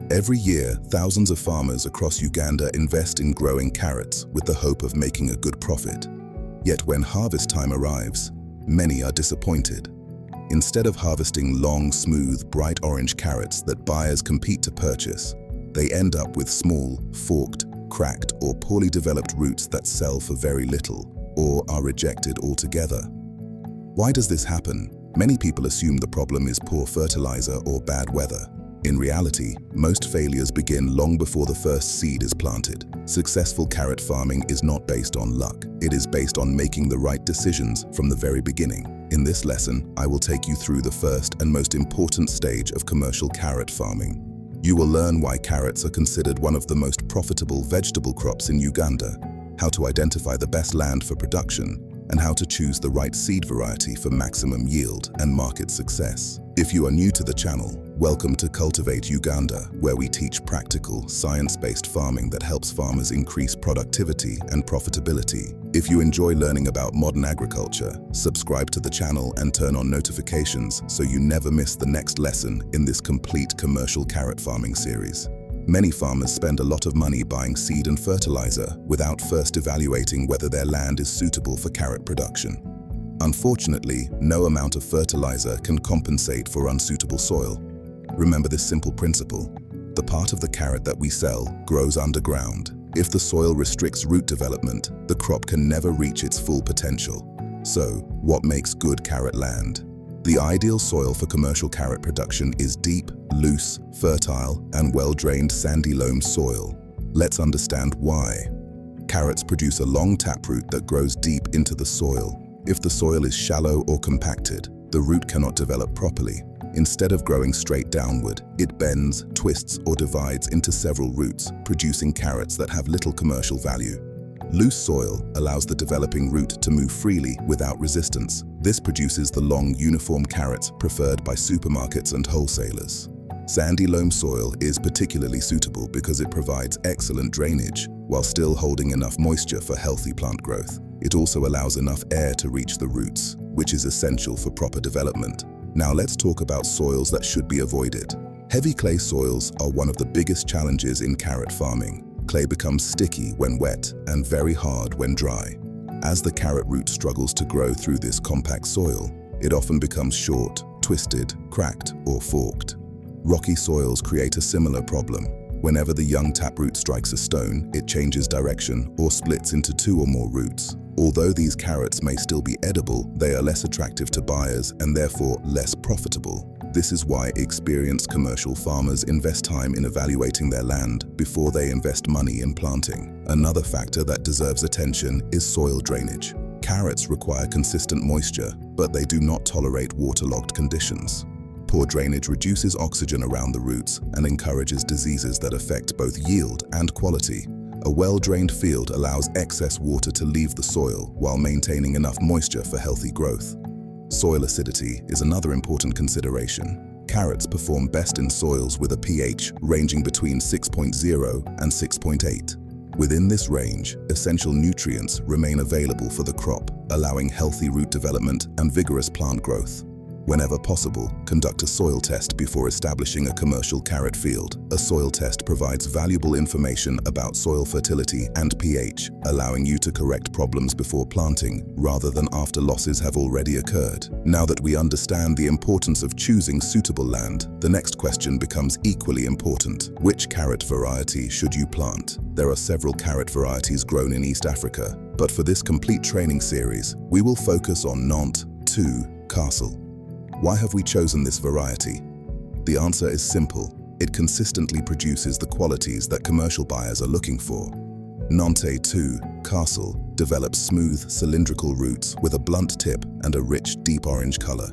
Every year, thousands of farmers across Uganda invest in growing carrots with the hope of making a good profit. Yet when harvest time arrives, many are disappointed. Instead of harvesting long, smooth, bright orange carrots that buyers compete to purchase, they end up with small, forked, cracked, or poorly developed roots that sell for very little or are rejected altogether. Why does this happen? Many people assume the problem is poor fertilizer or bad weather. In reality, most failures begin long before the first seed is planted. Successful carrot farming is not based on luck. It is based on making the right decisions from the very beginning. In this lesson, I will take you through the first and most important stage of commercial carrot farming. You will learn why carrots are considered one of the most profitable vegetable crops in Uganda, how to identify the best land for production, and how to choose the right seed variety for maximum yield and market success. If you are new to the channel, welcome to Cultivate Uganda, where we teach practical, science-based farming that helps farmers increase productivity and profitability. If you enjoy learning about modern agriculture, subscribe to the channel and turn on notifications so you never miss the next lesson in this complete commercial carrot farming series. Many farmers spend a lot of money buying seed and fertilizer without first evaluating whether their land is suitable for carrot production. Unfortunately, no amount of fertilizer can compensate for unsuitable soil. Remember this simple principle: the part of the carrot that we sell grows underground. If the soil restricts root development, the crop can never reach its full potential. So, what makes good carrot land? The ideal soil for commercial carrot production is deep, loose, fertile, and well-drained sandy loam soil. Let's understand why. Carrots produce a long taproot that grows deep into the soil. If the soil is shallow or compacted, the root cannot develop properly. Instead of growing straight downward, it bends, twists, or divides into several roots, producing carrots that have little commercial value. Loose soil allows the developing root to move freely without resistance. This produces the long, uniform carrots preferred by supermarkets and wholesalers. Sandy loam soil is particularly suitable because it provides excellent drainage while still holding enough moisture for healthy plant growth. It also allows enough air to reach the roots, which is essential for proper development. Now let's talk about soils that should be avoided. Heavy clay soils are one of the biggest challenges in carrot farming. Clay becomes sticky when wet and very hard when dry. As the carrot root struggles to grow through this compact soil, it often becomes short, twisted, cracked, or forked. Rocky soils create a similar problem. Whenever the young taproot strikes a stone, it changes direction or splits into two or more roots. Although these carrots may still be edible, they are less attractive to buyers and therefore less profitable. This is why experienced commercial farmers invest time in evaluating their land before they invest money in planting. Another factor that deserves attention is soil drainage. Carrots require consistent moisture, but they do not tolerate waterlogged conditions. Poor drainage reduces oxygen around the roots and encourages diseases that affect both yield and quality. A well-drained field allows excess water to leave the soil while maintaining enough moisture for healthy growth. Soil acidity is another important consideration. Carrots perform best in soils with a pH ranging between 6.0 and 6.8. Within this range, essential nutrients remain available for the crop, allowing healthy root development and vigorous plant growth. Whenever possible, conduct a soil test before establishing a commercial carrot field. A soil test provides valuable information about soil fertility and pH, allowing you to correct problems before planting rather than after losses have already occurred. Now that we understand the importance of choosing suitable land, the next question becomes equally important. Which carrot variety should you plant? There are several carrot varieties grown in East Africa, but for this complete training series, we will focus on Nantes 2 Castle. Why have we chosen this variety? The answer is simple. It consistently produces the qualities that commercial buyers are looking for. Nantes 2 Castle develops smooth, cylindrical roots with a blunt tip and a rich, deep orange color.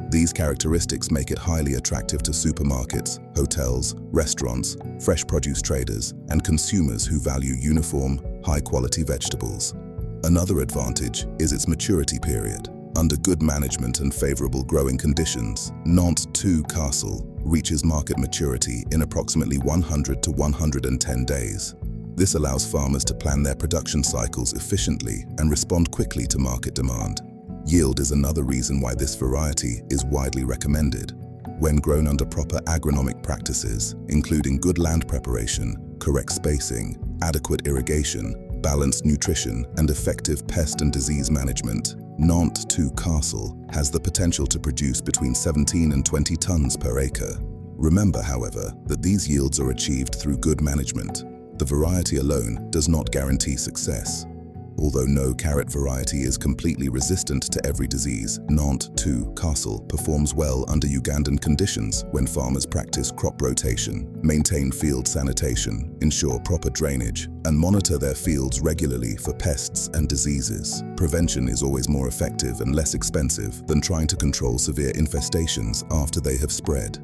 These characteristics make it highly attractive to supermarkets, hotels, restaurants, fresh produce traders, and consumers who value uniform, high-quality vegetables. Another advantage is its maturity period. Under good management and favorable growing conditions, Nantes 2 Castle reaches market maturity in approximately 100 to 110 days. This allows farmers to plan their production cycles efficiently and respond quickly to market demand. Yield is another reason why this variety is widely recommended. When grown under proper agronomic practices, including good land preparation, correct spacing, adequate irrigation, balanced nutrition, and effective pest and disease management, Nantes 2 Castle has the potential to produce between 17 and 20 tons per acre. Remember, however, that these yields are achieved through good management. The variety alone does not guarantee success. Although no carrot variety is completely resistant to every disease, Nantes 2 Castle performs well under Ugandan conditions when farmers practice crop rotation, maintain field sanitation, ensure proper drainage, and monitor their fields regularly for pests and diseases. Prevention is always more effective and less expensive than trying to control severe infestations after they have spread.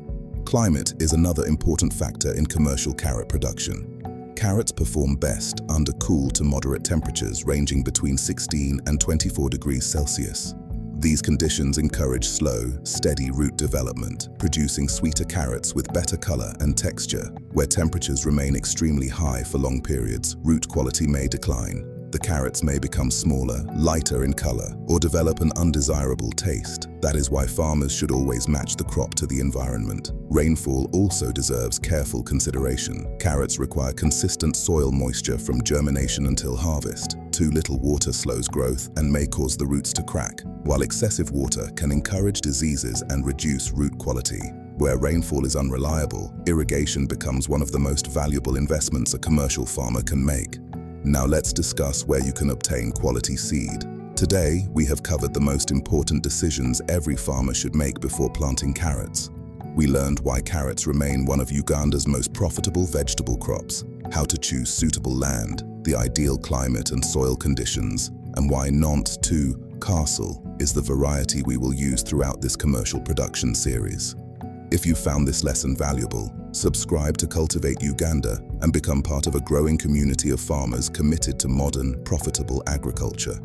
Climate is another important factor in commercial carrot production. Carrots perform best under cool to moderate temperatures ranging between 16 and 24 degrees Celsius. These conditions encourage slow, steady root development, producing sweeter carrots with better color and texture. Where temperatures remain extremely high for long periods, root quality may decline. The carrots may become smaller, lighter in color, or develop an undesirable taste. That is why farmers should always match the crop to the environment. Rainfall also deserves careful consideration. Carrots require consistent soil moisture from germination until harvest. Too little water slows growth and may cause the roots to crack, while excessive water can encourage diseases and reduce root quality. Where rainfall is unreliable, irrigation becomes one of the most valuable investments a commercial farmer can make. Now let's discuss where you can obtain quality seed. Today, we have covered the most important decisions every farmer should make before planting carrots. We learned why carrots remain one of Uganda's most profitable vegetable crops, how to choose suitable land, the ideal climate and soil conditions, and why Nantes 2 Castle is the variety we will use throughout this commercial production series. If you found this lesson valuable, subscribe to Cultivate Uganda and become part of a growing community of farmers committed to modern, profitable agriculture.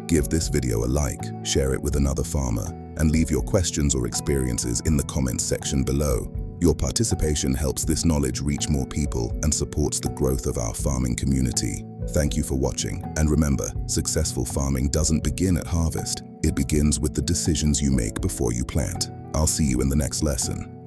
Give this video a like, share it with another farmer, and leave your questions or experiences in the comments section below. Your participation helps this knowledge reach more people and supports the growth of our farming community. Thank you for watching, and remember, successful farming doesn't begin at harvest. It begins with the decisions you make before you plant. I'll see you in the next lesson.